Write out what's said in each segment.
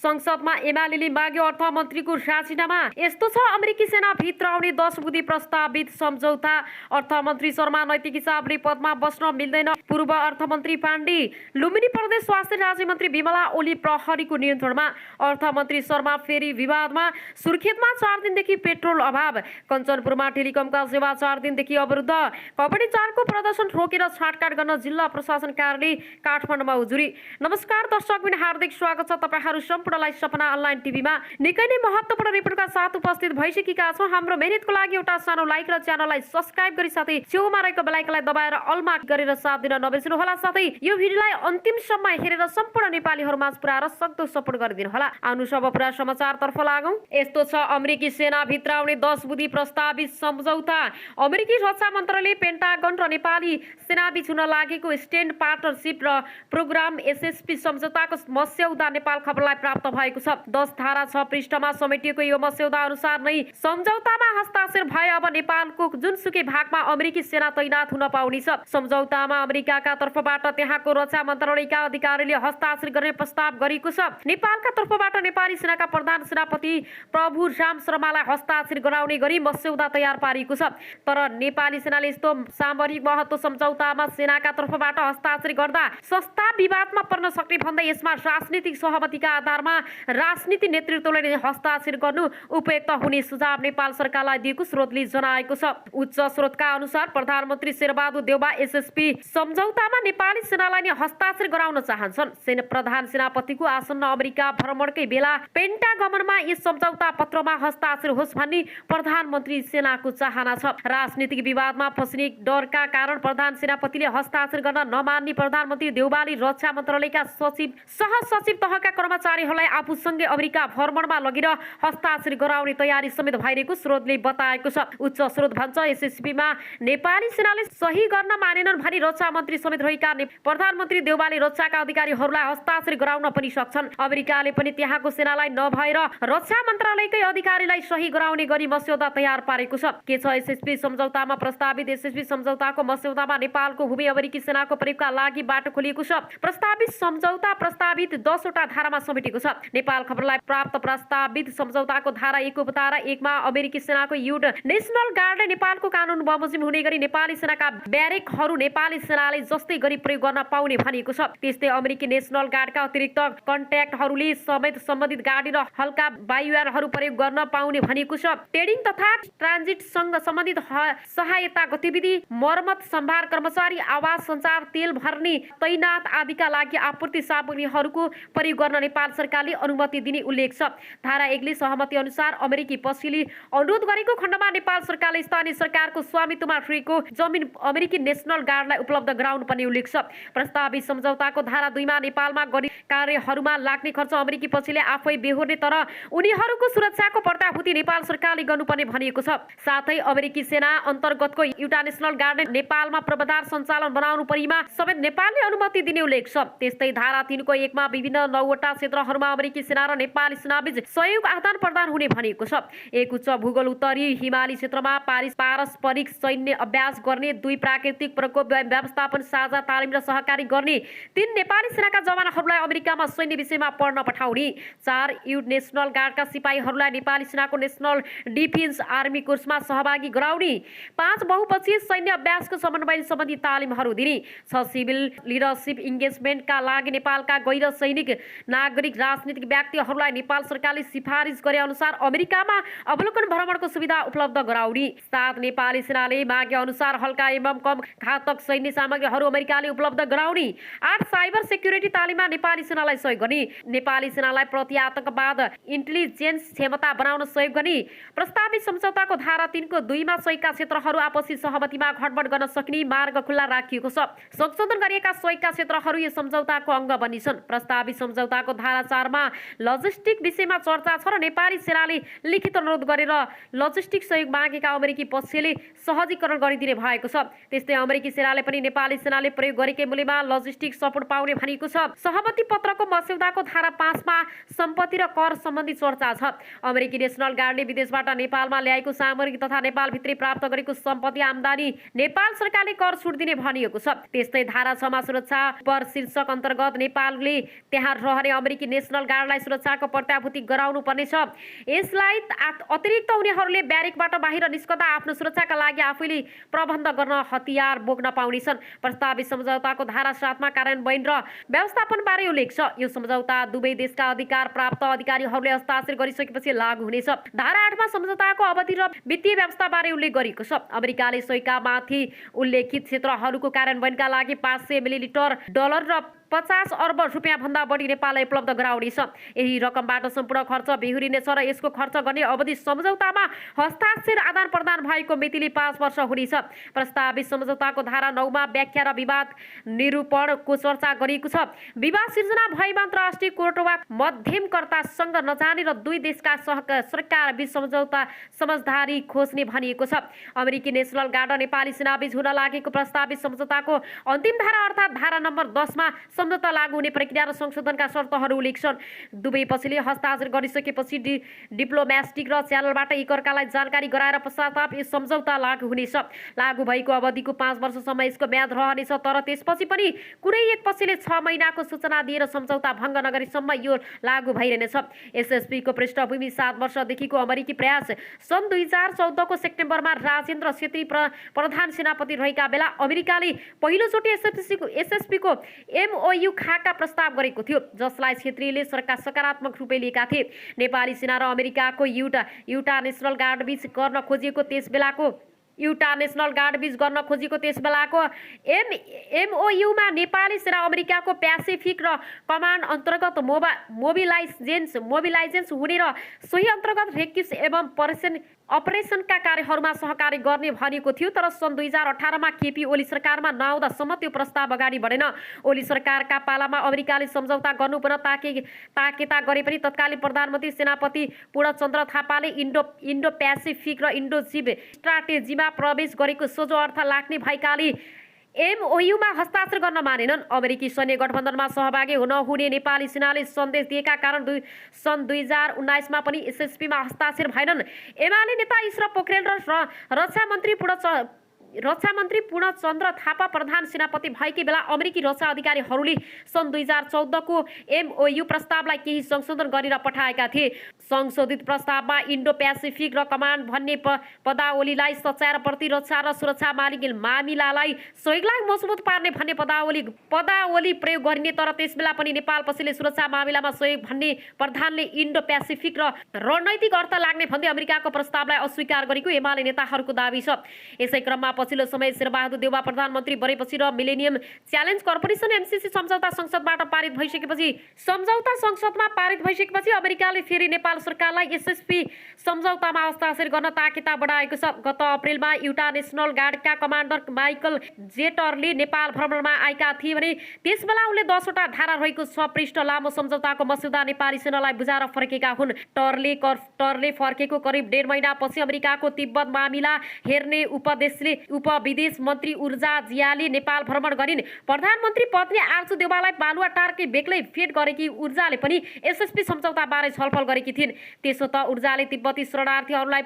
संसदमा एमालेले माग्यो अर्थमन्त्रीको राजीनामा। यस्तो छ अमेरिकी सेना भित्र आउने 10 बुँदी प्रस्तावित सम्झौता। अर्थमन्त्री शर्मा नैतिक हिसाबले पदमा बस्न मिल्दैन। पूर्व अर्थमन्त्री पाण्डे। लुम्बिनी प्रदेश स्वास्थ्य राज्यमन्त्री विमला ओली प्रहरीको नियन्त्रणमा। अर्थमन्त्री शर्मा फेरि विवादमा। सुर्खेतमा 4 दिनदेखि पेट्रोल अभाव। कञ्चनपुरमा टेलिकमका सेवा 4 दिनदेखि अवरुद्ध। कबड्डी 4 को प्रदर्शन रोकेर छाटकाट गर्न जिल्ला प्रशासन कार्यालय काठमाडौँमा उजुरी। नमस्कार दर्शकबिन, हार्दिक स्वागत छ तपाईहरू सम्पूर्णलाई सपना अनलाइन टिभीमा। निकै नै महत्त्वपूर्ण रिपोर्टका साथ उपस्थित भइसकेका छौं। हाम्रो मेहनतको लागि एउटा सानो लाइक र च्यानललाई सब्स्क्राइब गरी साथै छेउमा रहेको बेल आइकनलाई दबाएर अलमा गरेर साथ दिन नबिर्सनु होला। साथै यो भिडियोलाई अन्तिमसम्म हेरेर सम्पूर्ण नेपालीहरूमा पुर्याएर सक्दो सपोर्ट गरिदिनु होला। आउनु सब पुरा समाचारतर्फ लागौं। यस्तो छ अमेरिकी सेना भित्र आउने 10 बुँदी प्रस्तावित सम्झौता। अमेरिकी रक्षा मन्त्रालयले पेन्टागन र नेपाली सेनाबीच हुन लागेको स्ट्यान्ड पार्टनरशिप र प्रोग्राम एसएसपी सम्झौताको मस्यौदा नेपाल खबरलाई प्राप्त भएको छ। 10 धारा 6 पृष्ठमा समेटिएको यो मस्यौदा अनुसार नै सम्झौतामा हस्ताक्षर भए अब नेपालको जुनसुकै भागमा अमेरिकी सेना तैनात हुन पाउनेछ। सम्झौतामा अमेरिकाका तर्फबाट त्यहाँको रक्षा मन्त्रालयका अधिकारीले हस्ताक्षर गर्ने प्रस्ताव गरेको छ। नेपालका तर्फबाट नेपाली सेनाका प्रधान सेनापति प्रभुराम शर्मालाई हस्ताक्षर गराउने गरी मस्यौदा तयार पारिएको छ। तर नेपाली सेनाले यस्तो सामरिक महत्त्व सम्झौतामा सेनाका तर्फबाट हस्ताक्षर गर्दा सस्ता विवादमा पर्न सक्ने भन्दै यसमा राजनीतिक सहमतिका आधारमा राजनीतिक नेतृत्वले हस्ताक्षर गर्नु उपयुक्त हुने सुझाव नेपाल सरकारलाई दिएको स्रोतले जनाएको छ। उच्च स्रोतका अनुसार प्रधानमन्त्री शेरबहादुर देउबा एसएसपी सम्झौतामा नेपाली सेनालाई नै हस्ताक्षर गराउन चाहन्छन्। प्रधान सेनापतिको आसन्न अमेरिका भ्रमणकै बेला पेन्टागनमा यस सम्झौता पत्रमा हस्ताक्षर होस् भन्ने प्रधानमन्त्री सेनाको चाहना छ। राजनीतिक विवादमा फस्ने डरका कारण प्रधान सेनापतिले हस्ताक्षर गर्न नमान्ने प्रधानमन्त्री देउबाले रक्षा मन्त्रालयका सचिव सहसचिव तहका कर्मचारीहरूलाई आफूसँगै अमेरिका भ्रमणमा लगेर हस्ताक्षर गराउने तयारी समेत भइरहेको स्रोतले बताएको छ। उच्च स्रोत भन्छ एसएसपीमा नेपाली सेनाले सही गर्न मानेनन् भनी रक्षा मन्त्री समेत रहेका प्रधानमन्त्री देउबाले रक्षाका अधिकारीहरूलाई हस्ताक्षर गराउन पनि सक्छन्। अमेरिकाले पनि त्यहाँको सेनालाई नभएर रक्षा मन्त्रालयकै अधिकारीलाई सही गराउने गरी मस्यौदा तयार पारेको छ। के छ एसएसपी सम्झौतामा प्रस्तावित एसएसपी सम्झौताको मस्यौदामा नेपालको भूमि अमेरिकी सेनाको प्रयोगका लागि बाटो खोलिएको छ। प्रस्तावित सम्झौता प्रस्तावित 10 वटा धारामा समेटिएको छ। नेपाल खबरलाई प्राप्त प्रस्तावित सम्झौताको धारा 1 उपधारा 1 मा अमेरिकी सेनाको युट नेशनल गार्डले नेपालको कानून बमोजिम हुने गरी नेपाली सेनाका ब्यारेकहरू नेपाली सेनाले जस्तै गरी प्रयोग गर्न पाउने भनिएको छ। त्यस्तै अमेरिकी नेशनल गार्डका अतिरिक्त कन्ट्याक्टहरूले समेत सम्बन्धित गाडी र हल्का वायुयानहरू प्रयोग गर्न पाउने भनिएको छ। ट्रेडिङ तथा ट्रान्जिटसँग सम्बन्धित सहायता गतिविधि, मर्मत, सम्भार कर्मचारी, आवास, सञ्चार, तेल भर्ने तैनात आदिका लागि आपूर्ति सामग्रीहरूको प्रयोग गर्न नेपाल सरकारले अनुमति दिने उल्लेख छ। धारा 1 ले सहमति अनुसार अमेरिकी पक्षले अनुरोध गरेको खण्डमा नेपाल सरकारले स्थानीय सरकारको स्वामित्वमा रहेको जमिन अमेरिकी नेशनल गार्डलाई उपलब्ध गराउनु पर्ने उल्लेख छ। प्रस्तावित सम्झौताको धारा 2 मा नेपालमा गर्ने कार्यहरूमा लाग्ने खर्च अमेरिकी पक्षले आफै बेहोर्ने तर उनीहरूको सुरक्षाको प्रत्याभूति नेपाल सरकारले गर्नुपर्ने भनिएको छ। साथै अमेरिकी सेना अन्तर्गतको एउटा नेशनल गार्ड नेपालमा प्रबन्धन सञ्चालन बनाउनु परेमा समेत नेपालले अनुमति दिने उल्लेख छ। त्यस्तै धारा 3 को 1 मा विभिन्न 9 वटा क्षेत्रहरूमा अमेरिकी सेना र नेपाली सेनाबीच सहयोग आदान प्रदान हुने भनिएको छ। एक उच्च भूगोल उत्तरी हिमाली क्षेत्रमा पारस्परिक सैन्य अभ्यास गर्ने, 2 प्राकृतिक प्रकोप व्यवस्थापन, साझा तालिम र सहकारी गर्ने, 3 नेपाली सेनाका जवानहरूलाई अमेरिकामा सैन्य विषयमा पढ्न पठाउने, 4 युट नेशनल गार्डका सिपाहीहरूलाई नेपाली सेनाको नेशनल डिफेन्स आर्मी कोर्समा सहभागी गराउने, 5 बहुपक्षीय सैन्य अभ्यासको समन्वय सम्बन्धी तालिमहरू दिने, 6 सिभिल लिडरसिप इन्गेजमेन्टका लागि नेपालका गैर सैनिक नागरिक राजनीतिक व्यक्तिहरूलाई नेपाल सरकारले सिफारिस गरे अनुसार अमेरिकामा अवलोकन भ्रमणको सुविधा उपलब्ध गराउने, 7 नेपाली सेनाले मागे अनुसार हल्का एवं कम घातक सैन्य सामग्रीहरू अमेरिकाले उपलब्ध गराउने, 8 साइबर सेक्युरिटी तालिममा नेपाली सेनालाई सहयोग गर्ने, नेपाली सेनालाई प्रति आतंकवाद इन्टेलिजेन्स क्षमता बनाउन सहयोग गर्ने। प्रस्तावित सम्झौताको धारा 3 को 2 मा सहयोगका क्षेत्रहरू आपसी सहमतिमा घटबड गर्न सक्ने मार्ग खुल्ला राखिएको छ। संशोधन गरिएका सहयोगका क्षेत्रहरू यो सम्झौताको अङ्ग बनिन्छन्। प्रस्तावित सम्झौताको धारा 4 मा लजिस्टिक विषयमा चर्चा छ र नेपाली सेनाले लिखित अनुरोध गरेर लजिस्टिक सहयोग मागेका अमेरिकी पक्षले सहजीकरण गरिदिने भएको छ। त्यस्तै अमेरिकी सेनाले पनि नेपाली सेनाले प्रयोग गरेकै मूल्यमा लजिस्टिक सपोर्ट पाउने भनिएको छ। सहमति पत्रको मस्यौदाको धारा 5 मा सम्पत्ति र कर सम्बन्धी चर्चा छ। अमेरिकी नेशनल गार्डले विदेशबाट नेपालमा ल्याएको सामग्री तथा नेपाल भित्रै प्राप्त गरेको सम्पत्ति आम्दानी नेपाल सरकारले कर छुट दिने भनिएको छ। त्यस्तै धारा 6 मा सुरक्षा पर शीर्षक अन्तर्गत नेपालले त्यहाँ रहने अमेरिकी नेशनल नेसनल गार्डलाई सुरक्षाको प्रत्याभूति गराउनु पर्नेछ। यसलाई अतिरिक्त उनीहरूले ब्यारेकबाट बाहिर निस्कँदा आफ्नो सुरक्षाका लागि आफैले प्रबन्ध गर्न हतियार बोक्न पाउनेछन्। प्रस्तावित सम्झौताको धारा 7 मा कार्यान्वयन र व्यवस्थापनबारे उल्लेख छ। यो सम्झौता दुवै देशका अधिकार प्राप्त अधिकारीहरूले हस्ताक्षर गरिसकेपछि लागू हुनेछ। धारा 8 मा सम्झौताको अवधि र वित्तीय व्यवस्थाबारे उल्लेख गरिएको छ। अमेरिकाले सोहीका माथि उल्लेखित क्षेत्रहरूको कार्यान्वयनका लागि $500 मिलियन र 50 अर्ब रुपियाँ भन्दा बढी नेपाललाई उपलब्ध गराउनेछ। यही रकमबाट सम्पूर्ण खर्च बेहोरिनेछ र यसको खर्च गर्ने अवधि सम्झौतामा हस्ताक्षर आदान प्रदान भएको मितिले 5 वर्ष हुनेछ। प्रस्तावित सम्झौताको धारा 9 मा व्याख्या र विवाद निरूपणको चर्चा गरिएको छ। विवाद सिर्जना भएमा अन्तर्राष्ट्रिय कोर्ट वा मध्यमकर्तासँग नजाने र दुई देशका सरकार बीच समझदारी खोज्ने भनिएको छ। अमेरिकी नेसनल गार्ड र नेपाली सेनाबीच हुन लागेको प्रस्तावित सम्झौताको अन्तिम धारा अर्थात् धारा नम्बर 10 मा सम्झौता लागू हुने प्रक्रिया र संशोधनका शर्तहरू उल्लेख छन्। दुवै पक्षले हस्ताक्षर गरिसकेपछि डिप्लोमेटिक र च्यानलबाट एकअर्कालाई जानकारी गराएर पश्चाताप यस सम्झौता लागू हुनेछ। लागू भएको अवधिको 5 वर्षसम्म यसको म्याद रहनेछ, तर त्यसपछि पनि कुनै एक पक्षले 6 महिनाको सूचना दिएर सम्झौता भङ्ग नगरेसम्म यो लागू भइरहनेछ। एसएसपीको पृष्ठभूमि 7 वर्षदेखिको अमेरिकी प्रयास सन् 2014 को सेप्टेम्बरमा राजेन्द्र छेत्री प्रधान सेनापति रहेका बेला अमेरिकाले पहिलोचोटि एसएसपीको MOU खाका प्रस्ताव गरेको थियो, जसलाई छेत्रीले सकारात्मक रूपले लिएका थिए। नेपाली सेना र अमेरिकाको युटा नेसनल गार्ड बीच गर्न खोजिएको त्यस बेलाको MOU मा नेपाली सेना अमेरिकाको प्यासिफिक र कमान्ड अन्तर्गत मोबिलाइजेन्स हुने र सोही अन्तर्गत रेस्क्यु एवं अपरेसनका कार्यहरूमा सहकारी गर्ने भनिएको थियो। तर सन् 2018 मा केपी ओली सरकारमा नआउँदासम्म त्यो प्रस्ताव अगाडि बढेन। ओली सरकारका पालामा अमेरिकाले सम्झौता गर्नुपर्न ताकेता गरे पनि तत्कालीन प्रधानमन्त्री सेनापति पूर्णचन्द्र थापाले इन्डो प्यासिफिक र इन्डो-जीव स्ट्राटेजीमा प्रवेश गरेको सोझो अर्थ लाग्ने भएकाले MOU मा हस्ताक्षर गर्न मानेनन्। अमेरिकी सैन्य गठबन्धनमा सहभागी हुने नेपाली सेनाले सन्देश दिएका कारण सन् 2019 मा पनि SSP मा हस्ताक्षर भएनन्। एमाले नेता ईश्वर पोखरेल र रक्षा मन्त्री पूर्णचन्द्र थापा प्रधान सेनापति भएकै बेला अमेरिकी रक्षा अधिकारीहरूले सन् 2014 को MOU प्रस्तावलाई केही संशोधन गरेर पठाएका थिए। संशोधित प्रस्तावमा इन्डो प्यासिफिक र कमान्ड भन्ने पदावलीलाई सच्याएर प्रतिरक्षा र सुरक्षा मामिलालाई सहयोगलाई मजबुत पार्ने भन्ने पदावली प्रयोग गरिने, तर त्यसबेला पनि नेपाल पछिले सुरक्षा मामिलामा सहयोग भन्ने प्रधानले इन्डो प्यासिफिक र रणनैतिक अर्थ लाग्ने भन्दै अमेरिकाको प्रस्तावलाई अस्वीकार गरेको एमाले नेताहरूको दाबी छ। यसै क्रममा पछिल्लो समय शेरबहादुर देउवा प्रधानमन्त्री बनेपछि र मिलेनियम च्यालेन्ज कर्पोरेसन MCC सम्झौता संसदमा पारित भइसकेपछि अमेरिकाले फेरि नेपाल सरकारलाई SSP सम्झौतामा हस्ताक्षर गर्न ताकेता बढाएको छ। गत अप्रिलमा युटा नेसनल गार्डका कमान्डर माइकल जेटरले नेपाल भ्रमणमा आएका थिए भने त्यसबेला उनले 10 वटा धारा रहेको 6 पृष्ठ लामो सम्झौताको मस्यौदा नेपाली सेनालाई बुझाएर फर्केका हुन्। टरले फर्केको करिब 1.5 महिनापछि अमेरिकाको तिब्बत मामिला हेर्ने उपविदेश मन्त्री ऊर्जा जियाले नेपाल भ्रमण गरिन्। प्रधानमन्त्री पत्नी आर्चु देउवालाई बालुवाटारकै बेग्लै भेट गरेकी ऊर्जाले पनि SSP सम्झौताबारे छलफल गरेकी थिइन्। त्यसो त ऊर्जाले तिब्बती शरणार्थीहरूलाई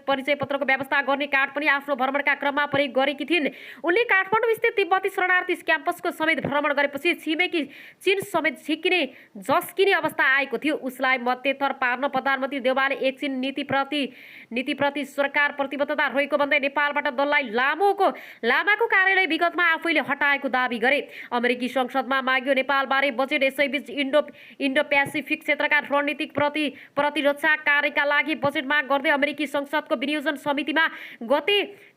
परिचय पत्रको व्यवस्था गर्ने कार्ड पनि आफ्नो भ्रमणका क्रममा प्रयोग गरेकी थिइन्। उनले काठमाडौँ स्थित तिब्बती शरणार्थी क्याम्पसको समेत भ्रमण गरेपछि छिमेकी चीन समेत झस्किने अवस्था आएको थियो। उसलाई मध्यतर पार्न प्रधानमन्त्री देउवाले एकछिन नीतिप्रति सरकार प्रतिबद्धता रहेको भन्दै नेपालबाट दललाई लामाको कार्यालय विगतमा आफैले हटाएको दाबी गरे। अमेरिकी संसदमा माग्यो नेपालबारे बजेट। यसैबीच इन्डो प्यासिफिक क्षेत्रका रणनीतिक प्रतिरक्षा कार्यका लागि बजेट माग गर्दै अमेरिकी संसदको विनियोजन समितिमा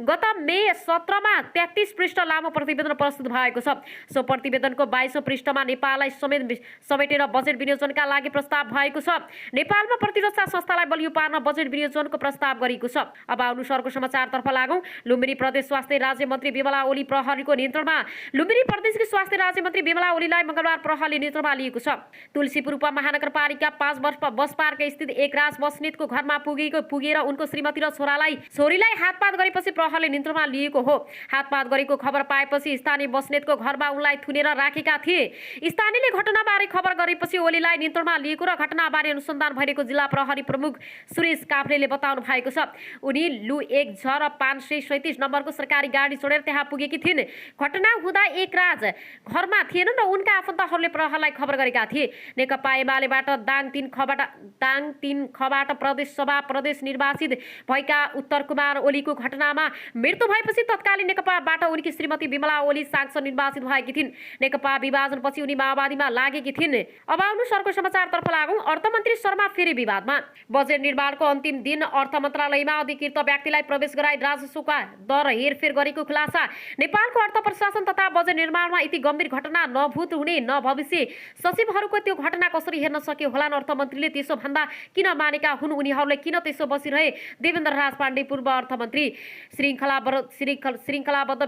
गत मे 17 मा 33 पृष्ठ लामो प्रतिवेदन प्रस्तुत भएको छ। सो प्रतिवेदनको 22औं पृष्ठमा नेपाललाई समेटेर बजेट विनियोजनका लागि प्रस्ताव भएको छ। नेपालमा प्रतिरक्षा संस्थालाई बलियो पार्न बजेट विनियोजनको प्रस्ताव गरिएको छ। अब अनुसारको समाचारतर्फ लागौं। लुम्बिनी प्रदेश स्वास्थ्य राज्य मन्त्री विमला ओली प्रहरीको नियन्त्रणमा। लुम्बिनी प्रदेशकी स्वास्थ्य राज्य मन्त्री विमला ओलीलाई मंगलबार प्रहरीले नियन्त्रणमा लिएको छ। तुलसीपुर उपमहानगरपालिका 5 बस पार्क स्थित एकराज बस्नेतको घरमा पुगेर उनको श्रीमती र छोरीलाई हातपात गरेपछि प्रहरीले नियन्त्रणमा लिएको हो। हातपात गरेको खबर पाएपछि स्थानीय बस्नेतको घरमा उनलाई थुनेर राखेका थिए। स्थानीयले घटनाबारे खबर गरेपछि ओलीलाई नियन्त्रणमा लिएको र घटनाबारे अनुसन्धान भइरहेको जिल्ला प्रहरी प्रमुख सुरेश काफ्लेले बताउनु भएको छ। उनी लु 1 झ र 537 नम्बर नगरको सरकारी गाडी छोडेर त्यहाँ पुगेकी थिइन्। घटना हुँदा एक राज घरमा थिएनन् र उनका आफन्तहरूले प्रहरलाई खबर गरेका थिए। नेकपा एमालेबाट दाङ 3 खबाट प्रदेश सभा प्रदेश निर्वाचित भएका उत्तर कुमार ओलीको घटनामा मृत्यु भएपछि तत्कालीन नेकपाबाट उनकी श्रीमती विमला ओली सांसद निर्वाचित भएकी थिइन्। नेकपा विभाजनपछि उनी माओवादीमा लागेकी थिइन्। अब आउनु सरको समाचारतर्फ लागौं। अर्थमन्त्री शर्मा फेरि विवादमा। बजेट निर्माणको अन्तिम दिन अर्थ मन्त्रालयमा अधिकृत व्यक्तिलाई प्रवेश गराई राजस्वका दर हेरफेर गरेको खुलासा। नेपालको अर्थ प्रशासन तथा बजेट निर्माणमा यति गम्भीर घटना नभूत हुने न भविष्य सचिवहरूको त्यो घटना कसरी हेर्न सक्यो होलान्? अर्थमन्त्रीले त्यसो भन्दा किन मानेका हुन्? उनीहरूले किन त्यसो बसिरहे? देवेन्द्र राज पाण्डे पूर्व अर्थमन्त्री। श्रृङ्खलाबद्ध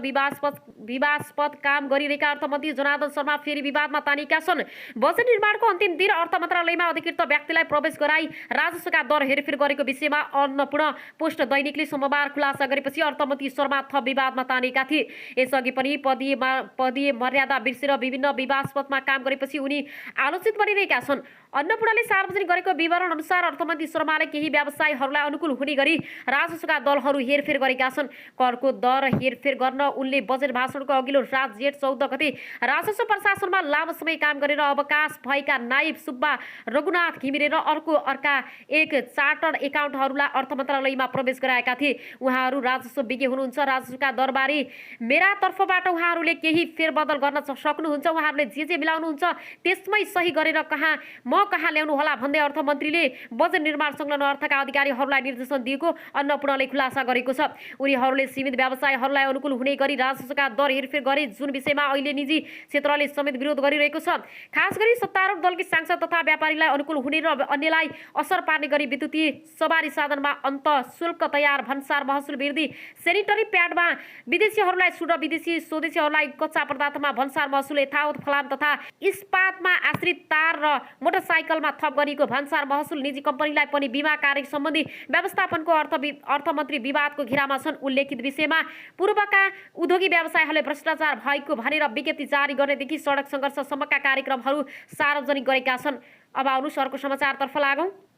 विवादस्पद काम गरिरहेका अर्थमन्त्री जनार्दन शर्मा फेरि विवादमा तानिएका छन्। बजेट निर्माणको अन्तिम दिन अर्थ मन्त्रालयमा अधिकृत व्यक्तिलाई प्रवेश गराई राजस्वका दर हेरफेर गरेको विषयमा अन्नपूर्ण पोस्ट दैनिकले सोमबार खुलासा गरेपछि अर्थमन्त्री शर्मा थप विवादमा तानिएका थिए। यसअघि पनि पदीय मर्यादा बिर्सेर विभिन्न विवादस्पदमा काम गरेपछि उनी आलोचित बनिरहेका छन्। अन्नपूर्णले सार्वजनिक गरेको विवरण अनुसार अर्थमन्त्री शर्माले केही व्यवसायीहरूलाई अनुकूल हुने गरी राजस्वका दरहरू हेरफेर गरेका छन्। करको दर हेरफेर गर्न उनले बजेट भाषणको अघिल्लो रात जेठ 14 गते राजस्व प्रशासनमा लामो समय काम गरेर अवकाश भएका नायब सुब्बा रघुनाथ घिमिरे र अर्का एक चार्टर्ड एकाउन्टहरूलाई अर्थ मन्त्रालयमा प्रवेश गराएका थिए। उहाँहरू राजस्व विज्ञ हुनुहुन्छ। राजस्वका दरबारे मेरा तर्फबाट उहाँहरूले केही फेरबदल गर्न सक्नुहुन्छ। उहाँहरूले जे मिलाउनुहुन्छ त्यसमै सही गरेर कहाँ ल्याउनु होला भन्दै अर्थमन्त्रीले बजेट निर्माण संलग्न अर्थका अधिकारीहरूलाई निर्देशन दिएको अन्नपूर्णले खुलासा गरेको छ। उनीहरूले सीमित व्यवसायहरूलाई अनुकूल हुने गरी राजस्वका दर हेरफेर गरे, जुन विषयमा अहिले निजी क्षेत्रले समेत विरोध गरिरहेको छ। खास गरी सत्तारूढ दलकी सांसद तथा व्यापारीलाई अनुकूल हुने र अन्यलाई असर पार्ने गरी विद्युतीय सवारी साधनमा अन्त शुल्क तयार, भन्सार महसुल वृद्धि, सेनिटरी प्याडमा विदेशीहरूलाई छुट र विदेशी स्वदेशीहरूलाई कच्चा पदार्थमा भन्सार महसुल, यथावत फलाम तथा इस्पातमा आश्रित तार र मोटरसाइकलमा थप गरिएको भन्सार महसुल, निजी कम्पनीलाई पनि बिमा कार्य सम्बन्धी व्यवस्थापनको अर्थमन्त्री विवादको घेरामा छन्। उल्लेखित विषयमा पूर्वका उद्योगी व्यवसायहरूले भ्रष्टाचार भएको भनेर विज्ञप्ति जारी गर्नेदेखि सडक सङ्घर्षसम्मका कार्यक्रमहरू सार्वजनिक गरेका छन्। अब आउनु सरको समाचारतर्फ लागौं।